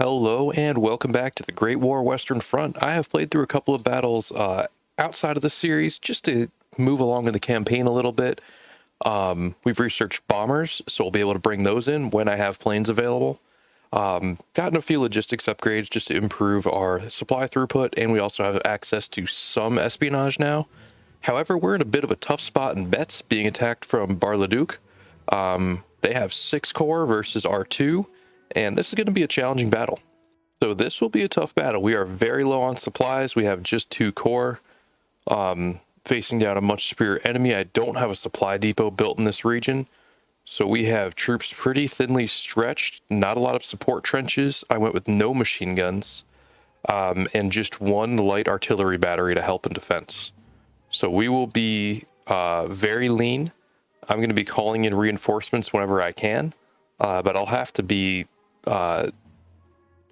Hello and welcome back to the Great War Western Front. I have played through a couple of battles outside of the series just to move along in the campaign a little bit. We've researched bombers, so we'll be able to bring those in when I have planes available. Gotten a few logistics upgrades just to improve our supply throughput, and we also have access to some espionage now. However, we're in a bit of a tough spot in Metz, being attacked from Bar-le-Duc. They have 6 corps versus our 2. And this is going to be a challenging battle. So this will be a tough battle. We are very low on supplies. We have just 2 corps facing down a much superior enemy. I don't have a supply depot built in this region. So we have troops pretty thinly stretched, not a lot of support trenches. I went with no machine guns and just 1 light artillery battery to help in defense. So we will be very lean. I'm going to be calling in reinforcements whenever I can, but I'll have to be a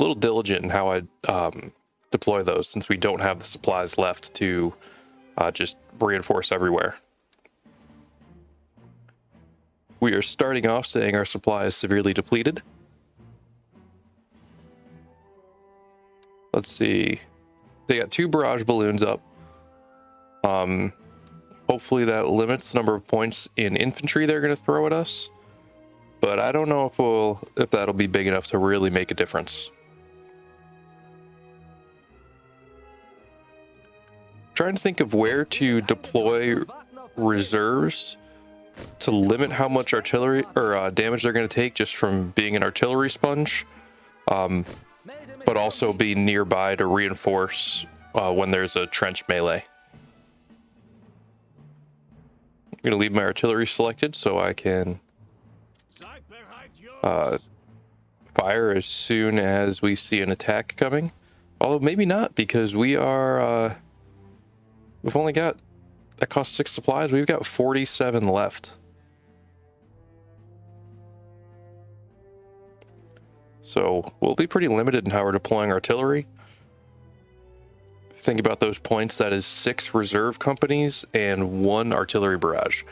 little diligent in how I deploy those, since we don't have the supplies left to just reinforce everywhere. We are starting off saying our supply is severely depleted. Let's see. They got 2 barrage balloons up. Hopefully that limits the number of points in infantry they're going to throw at us. But I don't know if that'll be big enough to really make a difference. Trying to think of where to deploy reserves to limit how much artillery or damage they're going to take just from being an artillery sponge, but also be nearby to reinforce when there's a trench melee. I'm going to leave my artillery selected so I can fire as soon as we see an attack coming. Although maybe not, because we are we've only got, that costs 6 supplies. We've got 47 left. So we'll be pretty limited in how we're deploying artillery. Think about those points. That is 6 reserve companies and 1 artillery barrage.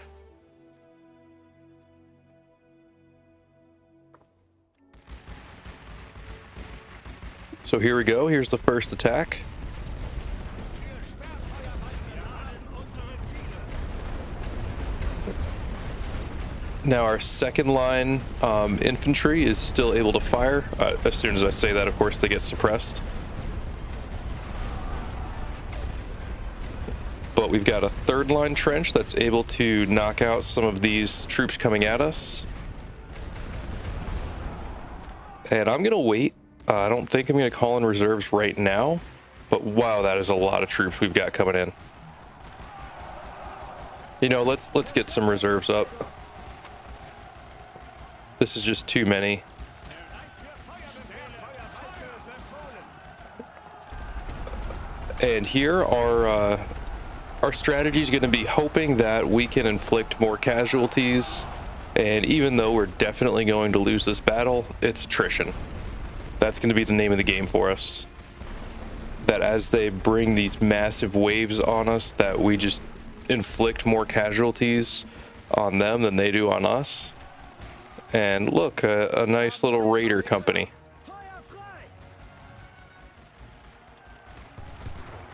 So here we go. Here's the first attack. Now our second line infantry is still able to fire. As soon as I say that, of course, they get suppressed. But we've got a third line trench that's able to knock out some of these troops coming at us. And I'm going to wait. I don't think I'm going to call in reserves right now, but wow, that is a lot of troops we've got coming in. You know, let's get some reserves up. This is just too many. And here our strategy is going to be hoping that we can inflict more casualties. And even though we're definitely going to lose this battle, it's attrition. That's going to be the name of the game for us. That as they bring these massive waves on us, that we just inflict more casualties on them than they do on us. And look, a nice little raider company.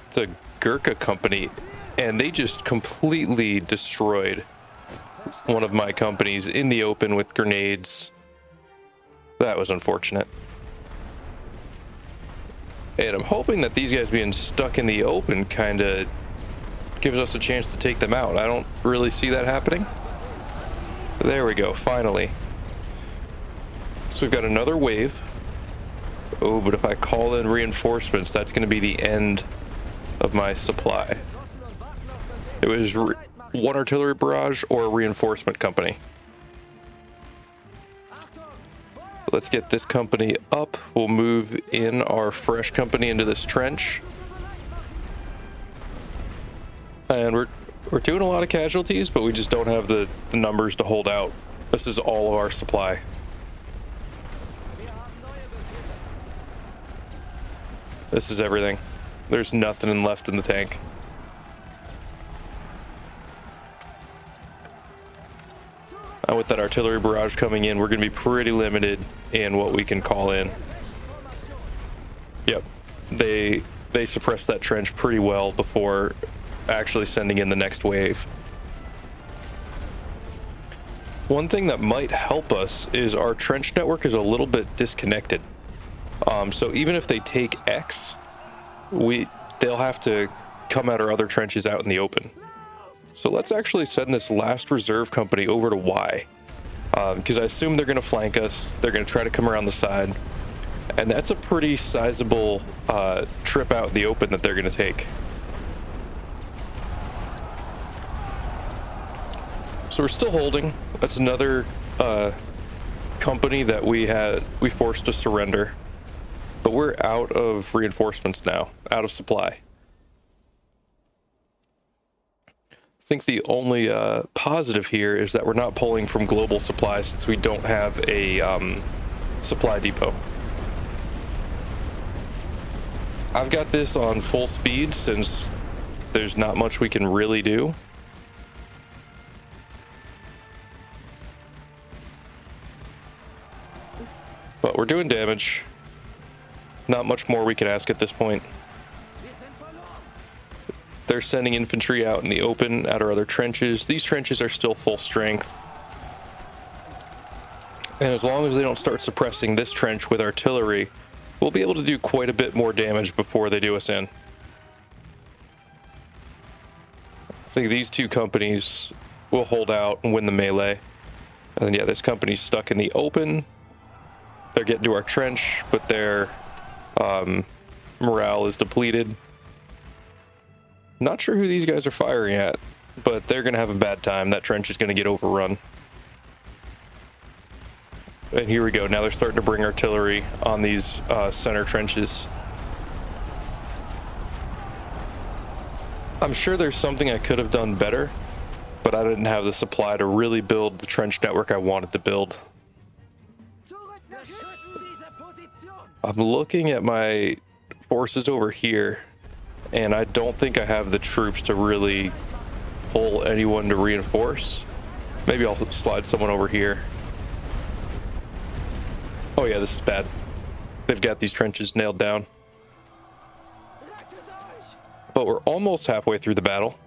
It's a Gurkha company, and they just completely destroyed one of my companies in the open with grenades. That was unfortunate. And I'm hoping that these guys being stuck in the open kind of gives us a chance to take them out. I don't really see that happening. There we go, finally. So we've got another wave. Oh, but if I call in reinforcements, that's going to be the end of my supply. It was 1 artillery barrage or a reinforcement company. Let's get this company up. We'll move in our fresh company into this trench. And we're doing a lot of casualties, but we just don't have the numbers to hold out. This is all of our supply. This is everything. There's nothing left in the tank. With that artillery barrage coming in, we're going to be pretty limited in what we can call in. Yep. They suppressed that trench pretty well before actually sending in the next wave. One thing that might help us is our trench network is a little bit disconnected. So even if they take X, they'll have to come at our other trenches out in the open. So let's actually send this last reserve company over to Y, because I assume they're going to flank us. They're going to try to come around the side, and that's a pretty sizable trip out in the open that they're going to take. So we're still holding. That's another company that we forced to surrender, but we're out of reinforcements now, out of supply. I think the only positive here is that we're not pulling from global supply since we don't have a supply depot. I've got this on full speed since there's not much we can really do. But we're doing damage. Not much more we can ask at this point. They're sending infantry out in the open at our other trenches. These trenches are still full strength. And as long as they don't start suppressing this trench with artillery, we'll be able to do quite a bit more damage before they do us in. I think these two companies will hold out and win the melee. And then, yeah, this company's stuck in the open. They're getting to our trench, but their morale is depleted. Not sure who these guys are firing at, but they're going to have a bad time. That trench is going to get overrun. And here we go. Now they're starting to bring artillery on these center trenches. I'm sure there's something I could have done better, but I didn't have the supply to really build the trench network I wanted to build. I'm looking at my forces over here, and I don't think I have the troops to really pull anyone to reinforce. Maybe I'll slide someone over here. Oh yeah, this is bad. They've got these trenches nailed down. But we're almost halfway through the battle.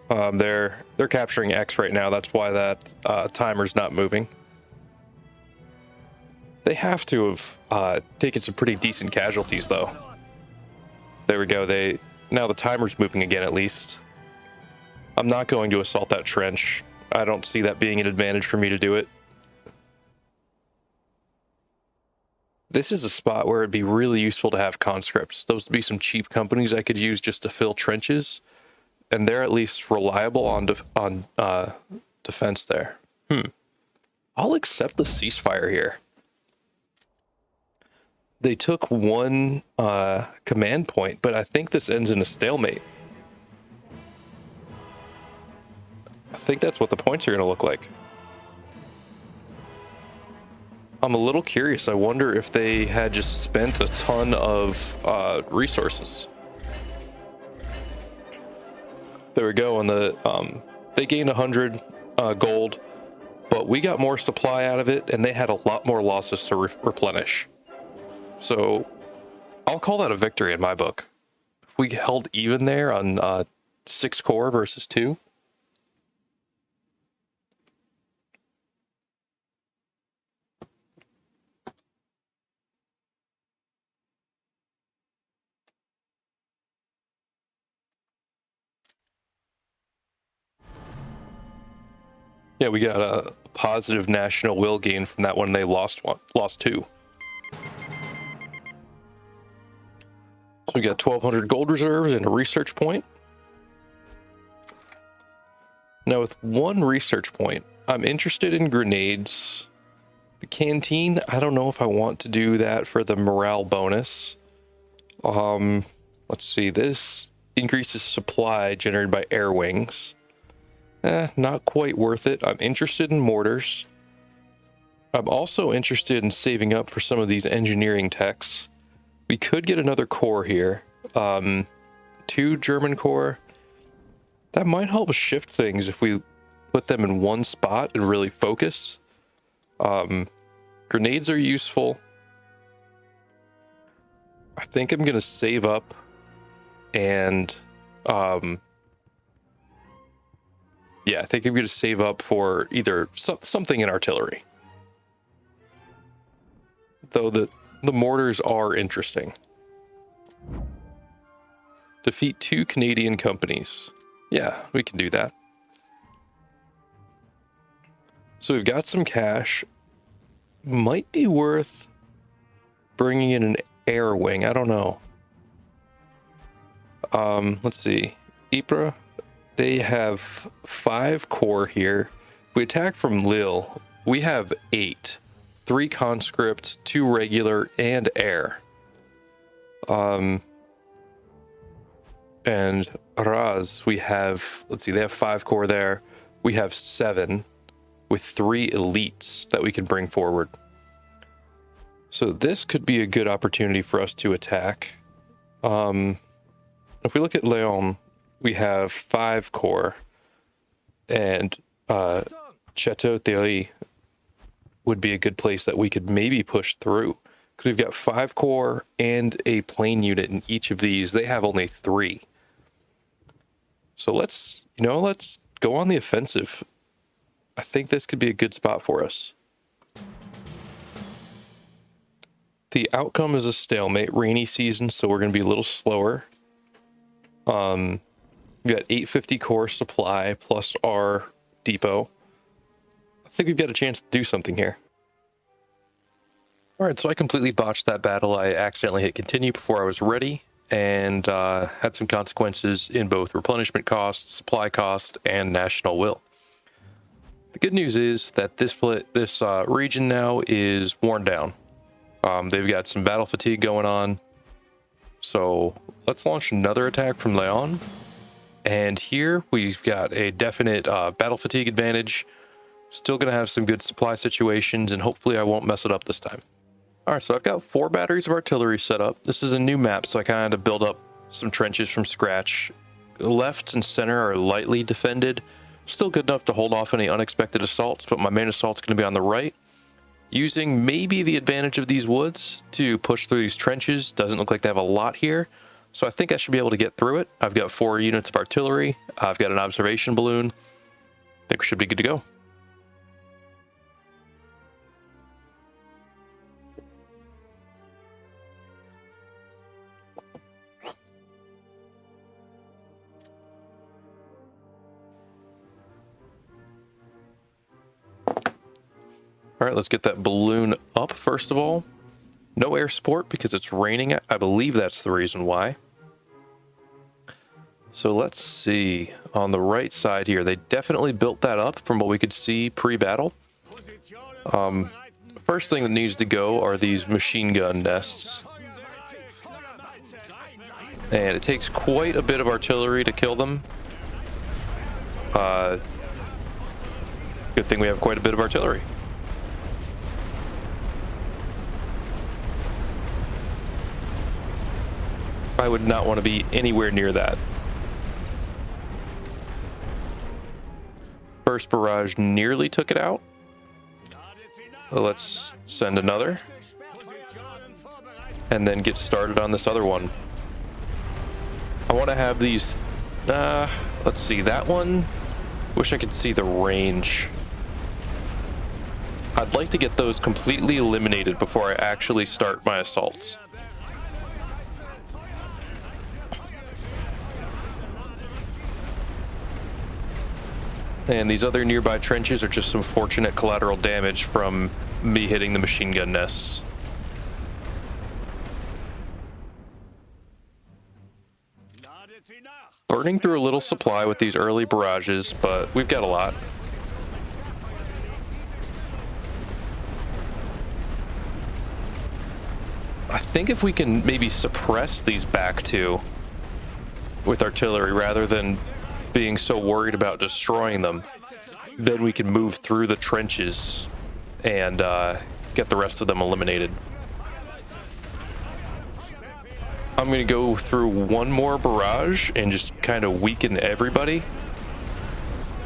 They're capturing X right now. That's why that timer's not moving. They have to have taken some pretty decent casualties, though. There we go. Now the timer's moving again, at least. I'm not going to assault that trench. I don't see that being an advantage for me to do it. This is a spot where it'd be really useful to have conscripts. Those would be some cheap companies I could use just to fill trenches, and they're at least reliable on defense there. I'll accept the ceasefire here. They took one command point, but I think this ends in a stalemate. I think that's what the points are going to look like. I'm a little curious. I wonder if they had just spent a ton of resources. There we go. And they gained 100 gold, but we got more supply out of it, and they had a lot more losses to replenish. So I'll call that a victory in my book. If we held even there on 6 core versus 2. Yeah, we got a positive national will gain from that one. They lost 2. So we got 1,200 gold reserves and a research point. Now with 1 research point, I'm interested in grenades. The canteen, I don't know if I want to do that for the morale bonus. Let's see, this increases supply generated by air wings. Not quite worth it. I'm interested in mortars. I'm also interested in saving up for some of these engineering techs. We could get another core here. 2 German core. That might help shift things if we put them in one spot and really focus. Grenades are useful. I think I'm gonna save up and yeah, I think I'm gonna save up for either something in artillery. Though the mortars are interesting. Defeat 2 Canadian companies. Yeah, we can do that. So we've got some cash. Might be worth bringing in an air wing. I don't know. Let's see. Ypres, they have 5 core here. We attack from Lille. We have 8. 3 conscript, 2 regular, and air. And Raz, we have, let's see, they have 5 core there. We have 7 with 3 elites that we can bring forward. So this could be a good opportunity for us to attack. If we look at Leon, we have 5 core, and Chateau Thierry would be a good place that we could maybe push through. Because we've got 5 core and a plane unit in each of these. They have only 3. So let's go on the offensive. I think this could be a good spot for us. The outcome is a stalemate, rainy season, so we're going to be a little slower. We got 850 core supply plus our depot. I think we've got a chance to do something here. All right, so I completely botched that battle. I accidentally hit continue before I was ready, and had some consequences in both replenishment costs, supply cost, and national will. The good news is that this region now is worn down. They've got some battle fatigue going on. So let's launch another attack from Leon. And here we've got a definite battle fatigue advantage. Still going to have some good supply situations, and hopefully I won't mess it up this time. All right, so I've got 4 batteries of artillery set up. This is a new map, so I kind of had to build up some trenches from scratch. Left and center are lightly defended. Still good enough to hold off any unexpected assaults, but my main assault's going to be on the right. Using maybe the advantage of these woods to push through these trenches. Doesn't look like they have a lot here, so I think I should be able to get through it. I've got 4 units of artillery. I've got an observation balloon. I think we should be good to go. All right, let's get that balloon up first of all. No air support because it's raining. I believe that's the reason why. So let's see. On the right side here, they definitely built that up from what we could see pre-battle. First thing that needs to go are these machine gun nests. And it takes quite a bit of artillery to kill them. Good thing we have quite a bit of artillery. I would not want to be anywhere near that. First barrage nearly took it out. Let's send another. And then get started on this other one. I want to have these... let's see, that one... Wish I could see the range. I'd like to get those completely eliminated before I actually start my assaults. And these other nearby trenches are just some fortunate collateral damage from me hitting the machine gun nests. Burning through a little supply with these early barrages, but we've got a lot. I think if we can maybe suppress these back two with artillery rather than being so worried about destroying them, then we can move through the trenches and get the rest of them eliminated. I'm going to go through one more barrage and just kind of weaken everybody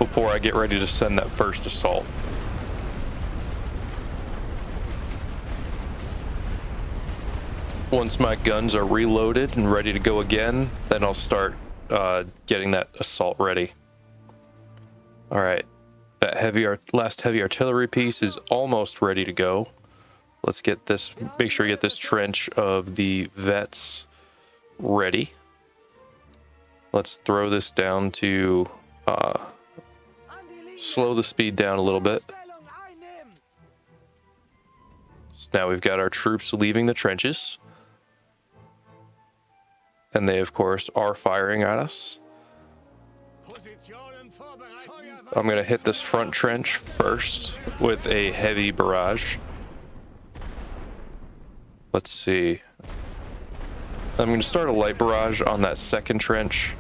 before I get ready to send that first assault. Once my guns are reloaded and ready to go again, then I'll start getting that assault ready. All right, that last heavy artillery piece is almost ready to go. Let's get this, make sure we get this trench of the vets ready. Let's throw this down to slow the speed down a little bit. So now we've got our troops leaving the trenches. And they, of course, are firing at us. I'm going to hit this front trench first with a heavy barrage. Let's see. I'm going to start a light barrage on that second trench.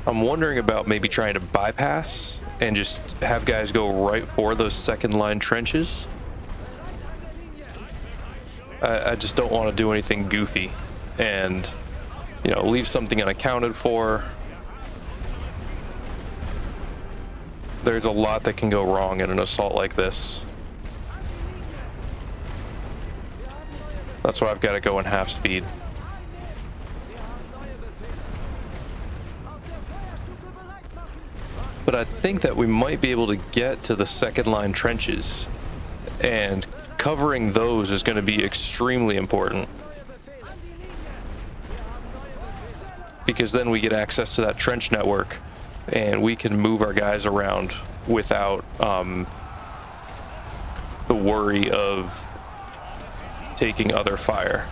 I'm wondering about maybe trying to bypass and just have guys go right for those second line trenches. I just don't want to do anything goofy and, you know, leave something unaccounted for. There's a lot that can go wrong in an assault like this. That's why I've got to go in half speed. But I think that we might be able to get to the second line trenches, and covering those is going to be extremely important, because then we get access to that trench network and we can move our guys around without the worry of taking other fire.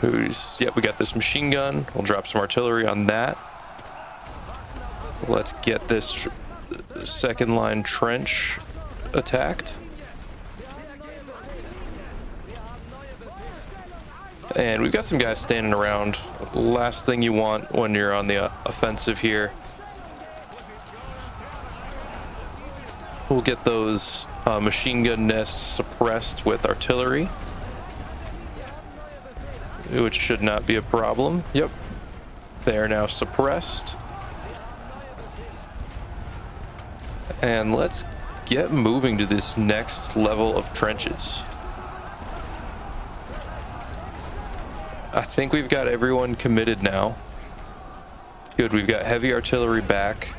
Yep, we got this machine gun. We'll drop some artillery on that. Let's get this second line trench attacked. And we've got some guys standing around. Last thing you want when you're on the offensive here. We'll get those machine gun nests suppressed with artillery, which should not be a problem. Yep, they are now suppressed. And let's get moving to this next level of trenches. I think we've got everyone committed now. Good, we've got heavy artillery back.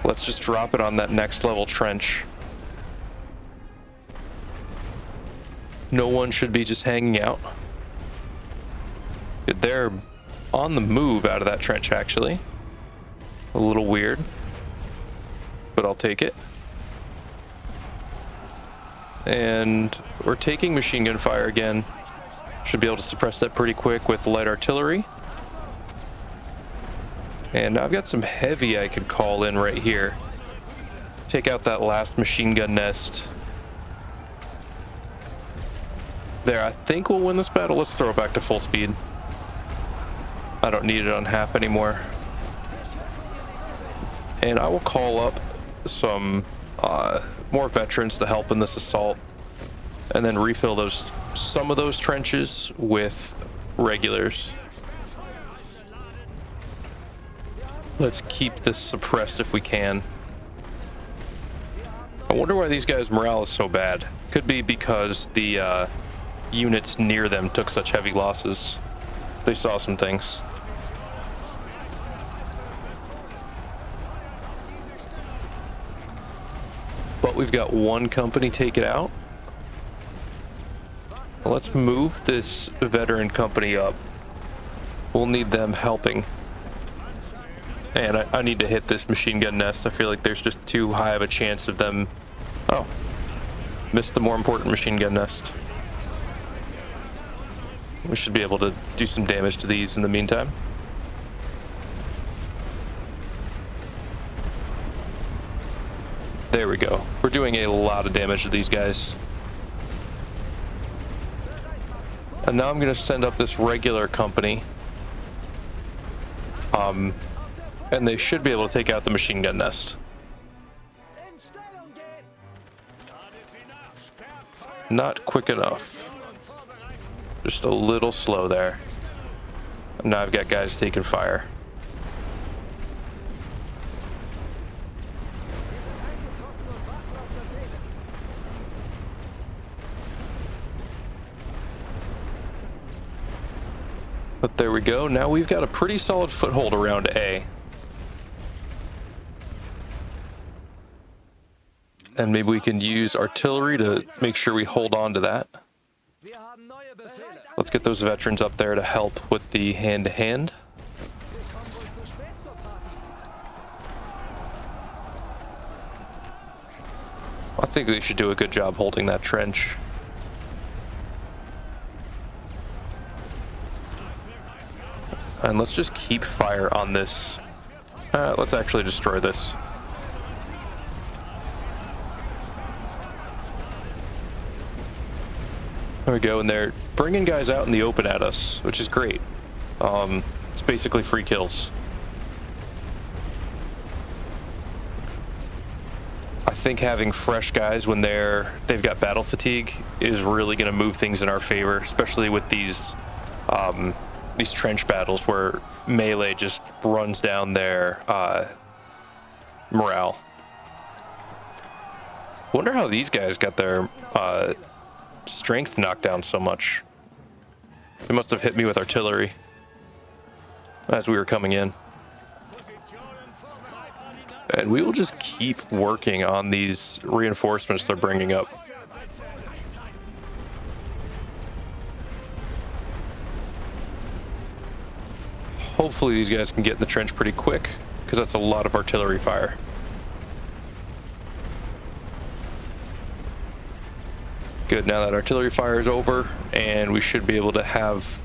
Let's just drop it on that next level trench. No one should be just hanging out. Good, they're on the move out of that trench, actually. A little weird, but I'll take it. And we're taking machine gun fire again. Should be able to suppress that pretty quick with light artillery. And I've got some heavy I could call in right here. Take out that last machine gun nest. There, I think we'll win this battle. Let's throw it back to full speed. I don't need it on half anymore. And I will call up some more veterans to help in this assault, and then refill some of those trenches with regulars. Let's keep this suppressed if we can. I wonder why these guys' morale is so bad. Could be because the units near them took such heavy losses. They saw some things. But we've got one company take it out. Let's move this veteran company up. We'll need them helping. And I need to hit this machine gun nest. I feel like there's just too high of a chance of them. Oh, missed the more important machine gun nest. We should be able to do some damage to these in the meantime. There we go. We're doing a lot of damage to these guys. And now I'm going to send up this regular company. And they should be able to take out the machine gun nest. Not quick enough. Just a little slow there. And now I've got guys taking fire. But there we go. Now we've got a pretty solid foothold around A. And maybe we can use artillery to make sure we hold on to that. Let's get those veterans up there to help with the hand-to-hand. I think they should do a good job holding that trench. And let's just keep fire on this. Let's actually destroy this. There we go, and they're bringing guys out in the open at us, which is great. It's basically free kills. I think having fresh guys when they've got battle fatigue is really going to move things in our favor, especially with these trench battles where melee just runs down their morale. Wonder how these guys got their strength knocked down so much. They must have hit me with artillery as we were coming in. And we will just keep working on these reinforcements they're bringing up. Hopefully these guys can get in the trench pretty quick, because that's a lot of artillery fire. Good, now that artillery fire is over, and we should be able to have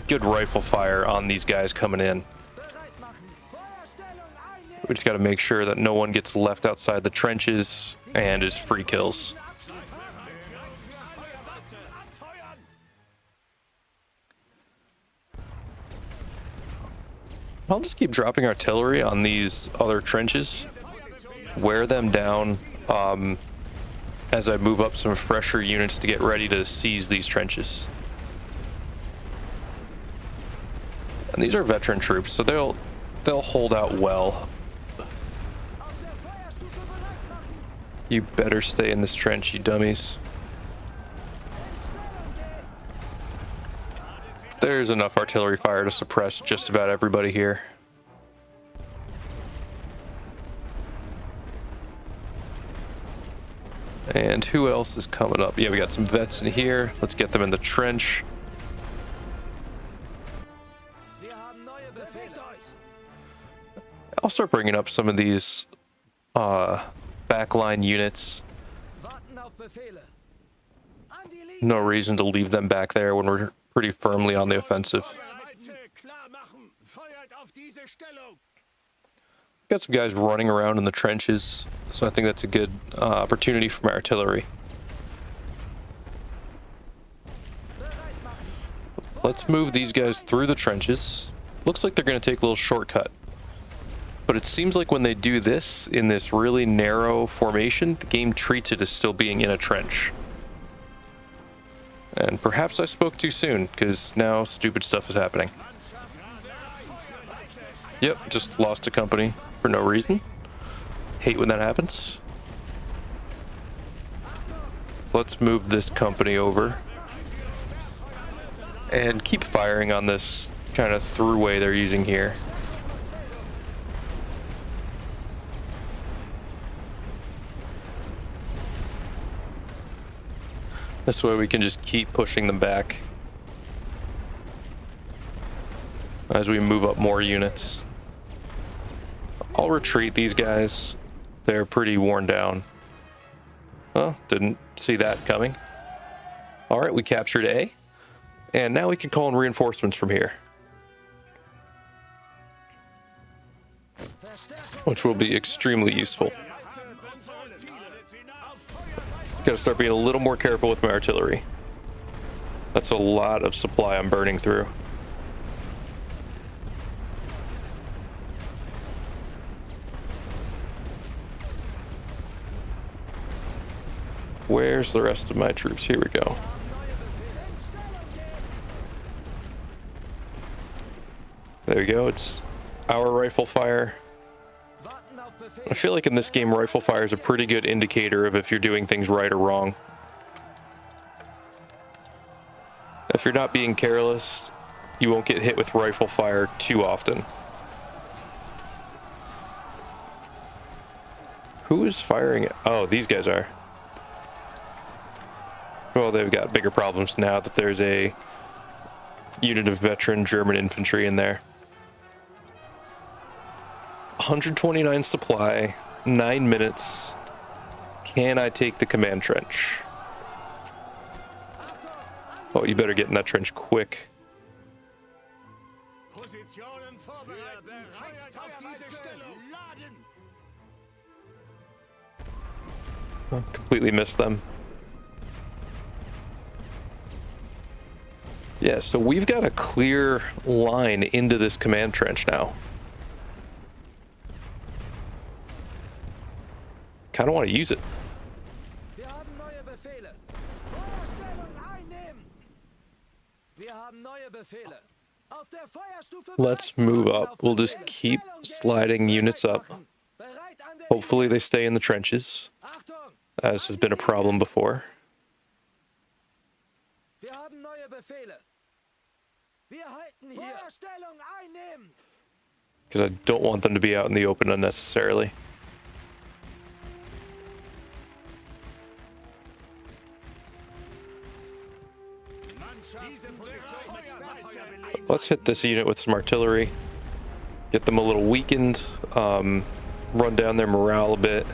good rifle fire on these guys coming in. We just got to make sure that no one gets left outside the trenches and is free kills. I'll just keep dropping artillery on these other trenches, wear them down as I move up some fresher units to get ready to seize these trenches. And these are veteran troops, so they'll hold out well. You better stay in this trench, you dummies. There's enough artillery fire to suppress just about everybody here. And who else is coming up? Yeah, we got some vets in here. Let's get them in the trench. I'll start bringing up some of these backline units. No reason to leave them back there when we're pretty firmly on the offensive. Got some guys running around in the trenches, so I think that's a good opportunity for my artillery. Let's move these guys through the trenches. Looks like they're going to take a little shortcut. But it seems like when they do this in this really narrow formation, the game treats it as still being in a trench. And perhaps I spoke too soon, because now stupid stuff is happening. Yep, just lost a company for no reason. Hate when that happens. Let's move this company over. And keep firing on this kind of throughway they're using here. This way we can just keep pushing them back as we move up more units. I'll retreat these guys. They're pretty worn down. Well, didn't see that coming. All right, we captured A. And now we can call in reinforcements from here, which will be extremely useful. Got to start being a little more careful with my artillery. That's a lot of supply I'm burning through. Where's the rest of my troops? Here we go. There we go. It's our rifle fire. I feel like in this game, rifle fire is a pretty good indicator of if you're doing things right or wrong. If you're not being careless, you won't get hit with rifle fire too often. Who is firing it? Oh, these guys are. Well, they've got bigger problems now that there's a unit of veteran German infantry in there. 129 supply, 9 minutes. Can I take the command trench? Oh, you better get in that trench quick. Oh, completely missed them. Yeah, so we've got a clear line into this command trench now. Kind of want to use it. Let's move up. We'll just keep sliding units up. Hopefully they stay in the trenches, as has been a problem before. Because I don't want them to be out in the open unnecessarily. Let's hit this unit with some artillery. Get them a little weakened. Run down their morale a bit.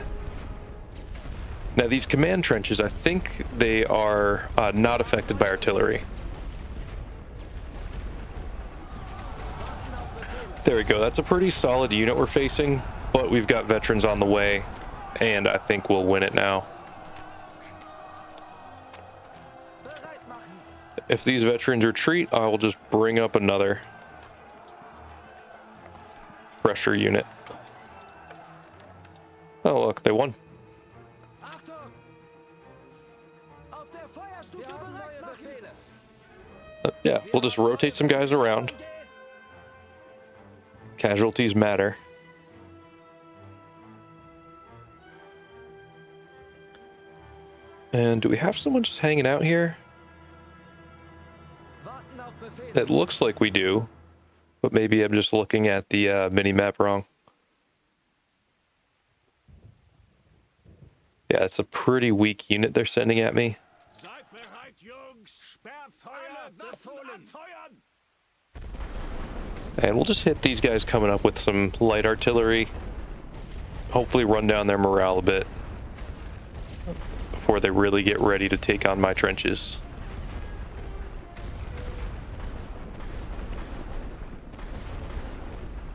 Now these command trenches, I think they are not affected by artillery. There we go. That's a pretty solid unit we're facing, but we've got veterans on the way, and I think we'll win it now. If these veterans retreat, I will just bring up another pressure unit. Oh, look, they won. Yeah, we'll just rotate some guys around. Casualties matter. And do we have someone just hanging out here? It looks like we do, but maybe I'm just looking at the mini-map wrong. Yeah, it's a pretty weak unit they're sending at me. And we'll just hit these guys coming up with some light artillery. Hopefully run down their morale a bit before they really get ready to take on my trenches.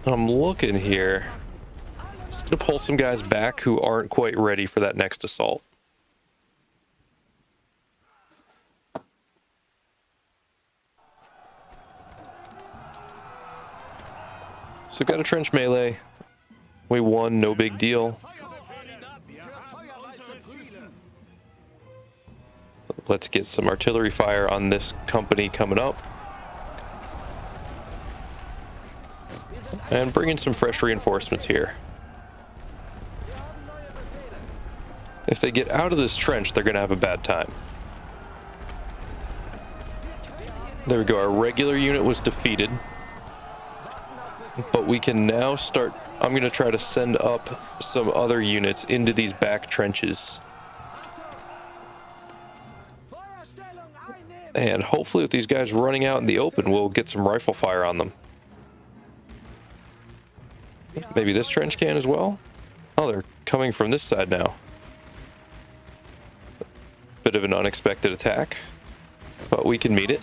I'm looking here. Just gonna pull some guys back who aren't quite ready for that next assault. So got a trench melee. We won, no big deal. Let's get some artillery fire on this company coming up. And bring in some fresh reinforcements here. If they get out of this trench, they're going to have a bad time. There we go. Our regular unit was defeated. But we can now start... I'm going to try to send up some other units into these back trenches. And hopefully with these guys running out in the open, we'll get some rifle fire on them. Maybe this trench can as well? Oh, they're coming from this side now. Bit of an unexpected attack, but we can meet it.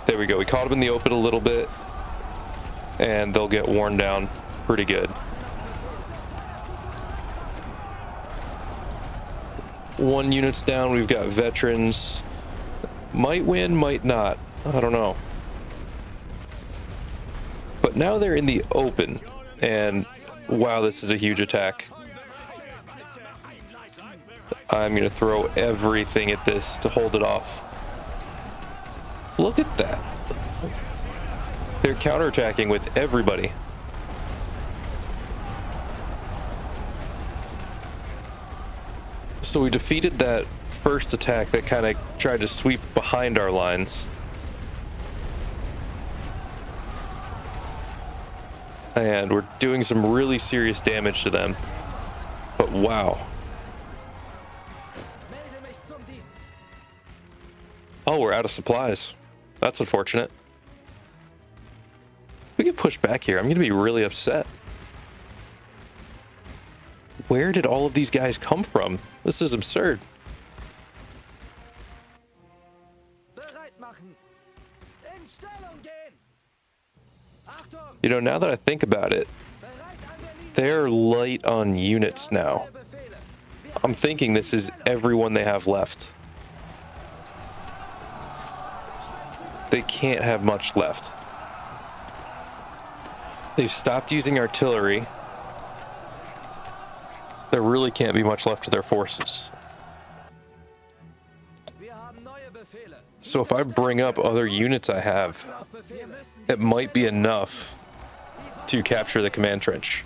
There we go. We caught them in the open a little bit, and they'll get worn down pretty good. One unit's down. We've got veterans. Might win, might not. I don't know. But now they're in the open, and wow, this is a huge attack. I'm going to throw everything at this to hold it off. Look at that. They're counterattacking with everybody. So we defeated that first attack that kind of tried to sweep behind our lines. And we're doing some really serious damage to them. But wow. Oh, we're out of supplies. That's unfortunate. We get pushed back here. I'm going to be really upset. Where did all of these guys come from? This is absurd. You know, now that I think about it, they're light on units now. I'm thinking this is everyone they have left. They can't have much left. They've stopped using artillery. There really can't be much left of their forces. So if I bring up other units I have, it might be enough to capture the command trench.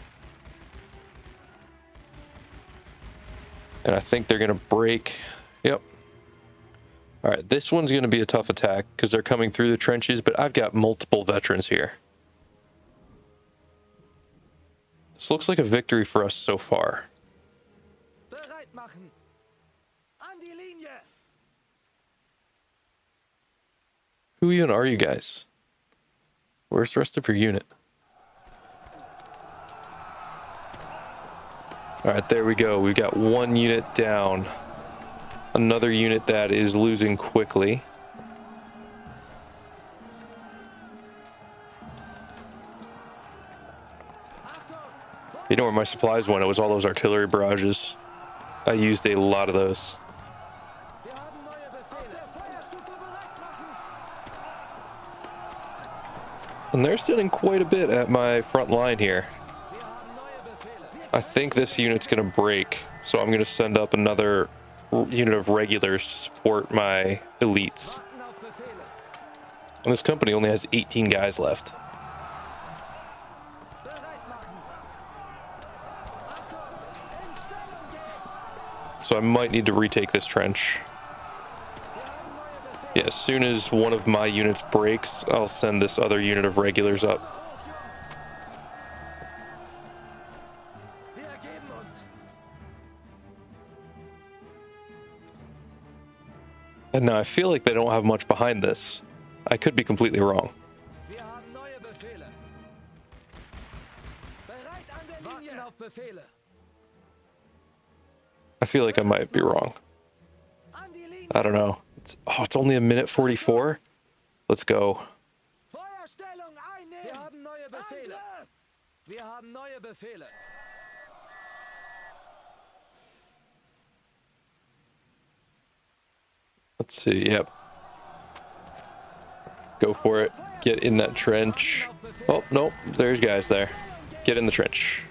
And I think they're going to break. Yep. All right, this one's going to be a tough attack because they're coming through the trenches, but I've got multiple veterans here. This looks like a victory for us so far. Who even are you guys? Where's the rest of your unit? All right, there we go. We've got one unit down. Another unit that is losing quickly. You know where my supplies went? It was all those artillery barrages. I used a lot of those. And they're sitting quite a bit at my front line here. I think this unit's going to break, so I'm going to send up another unit of regulars to support my elites. And this company only has 18 guys left. So I might need to retake this trench. Yeah, as soon as one of my units breaks, I'll send this other unit of regulars up. And now I feel like they don't have much behind this. I could be completely wrong. I feel like I might be wrong. I don't know. It's only a minute 44. Let's go. Let's see. Yep. Go for it. Get in that trench. Oh, nope. There's guys there. Get in the trench.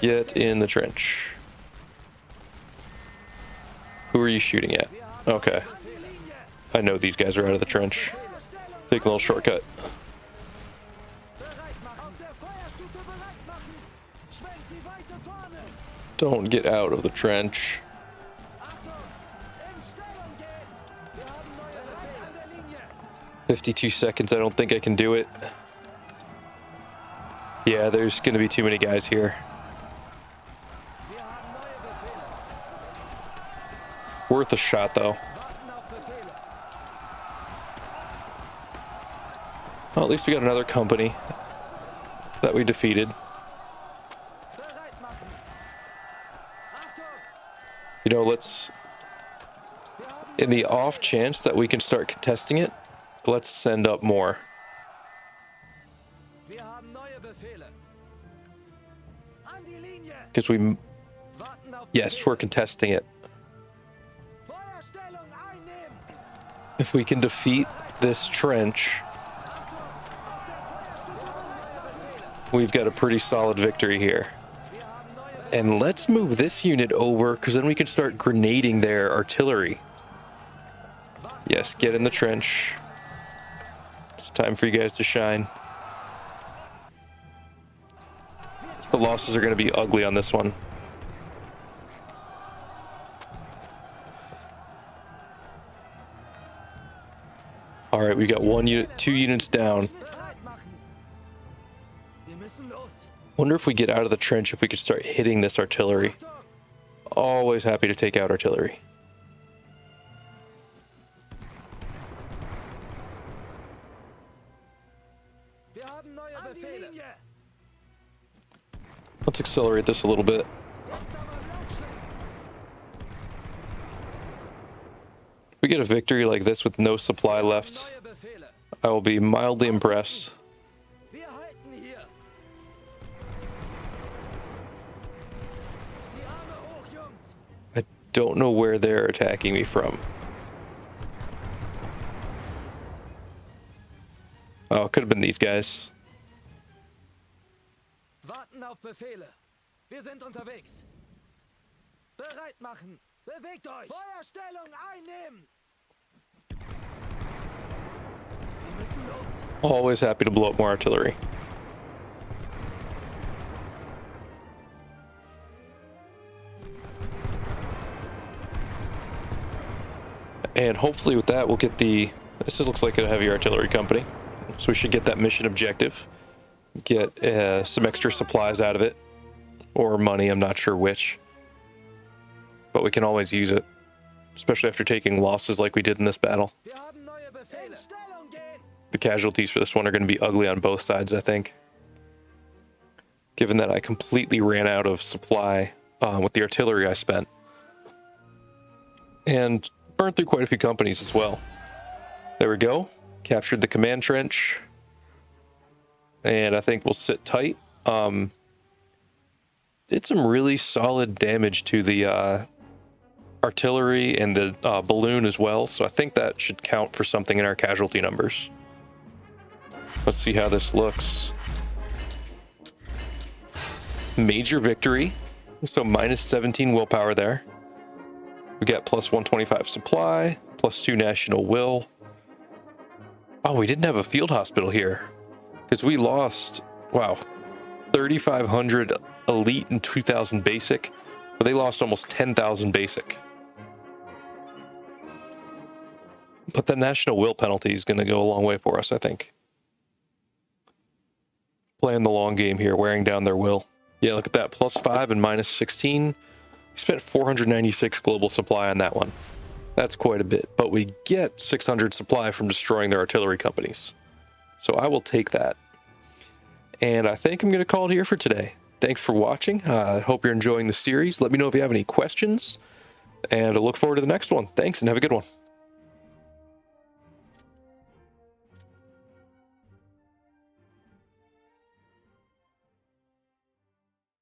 Get in the trench. Who are you shooting at? Okay. I know these guys are out of the trench. Take a little shortcut. Don't get out of the trench. "52 seconds. I don't think I can do it." Yeah, there's going to be too many guys here. Worth a shot, though. Well, at least we got another company that we defeated. You know, let's... In the off chance that we can start contesting it, let's send up more. Because we... Yes, we're contesting it. If we can defeat this trench, we've got a pretty solid victory here. And let's move this unit over, because then we can start grenading their artillery. Yes, get in the trench. It's time for you guys to shine. The losses are going to be ugly on this one. All right, we got 1 unit, 2 units down. Wonder if we get out of the trench, if we could start hitting this artillery. Always happy to take out artillery. Let's accelerate this a little bit. If we get a victory like this with no supply left, I will be mildly impressed. I don't know where they're attacking me from. Oh, it could have been these guys. Warten auf Befehle. Wir sind unterwegs. Bereit machen. Bewegt euch. Feuerstellung einnehmen. Wir müssen los. Always happy to blow up more artillery. And hopefully with that, we'll get the... This looks like a heavy artillery company. So we should get that mission objective. Get some extra supplies out of it. Or money, I'm not sure which. But we can always use it. Especially after taking losses like we did in this battle. The casualties for this one are going to be ugly on both sides, I think. Given that I completely ran out of supply with the artillery I spent. And burned through quite a few companies as well. There we go. Captured the command trench. And I think we'll sit tight. Did some really solid damage to the artillery and the balloon as well. So I think that should count for something in our casualty numbers. Let's see how this looks. Major victory. So minus 17 willpower there. We got plus 125 supply, plus 2 national will. Oh, we didn't have a field hospital here. Because we lost, wow, 3,500 elite and 2,000 basic. But they lost almost 10,000 basic. But the national will penalty is going to go a long way for us, I think. Playing the long game here, wearing down their will. Yeah, look at that, plus 5 and minus 16. We spent 496 global supply on that one. That's quite a bit, but we get 600 supply from destroying their artillery companies. So I will take that. And I think I'm going to call it here for today. Thanks for watching. I hope you're enjoying the series. Let me know if you have any questions. And I look forward to the next one. Thanks and have a good one.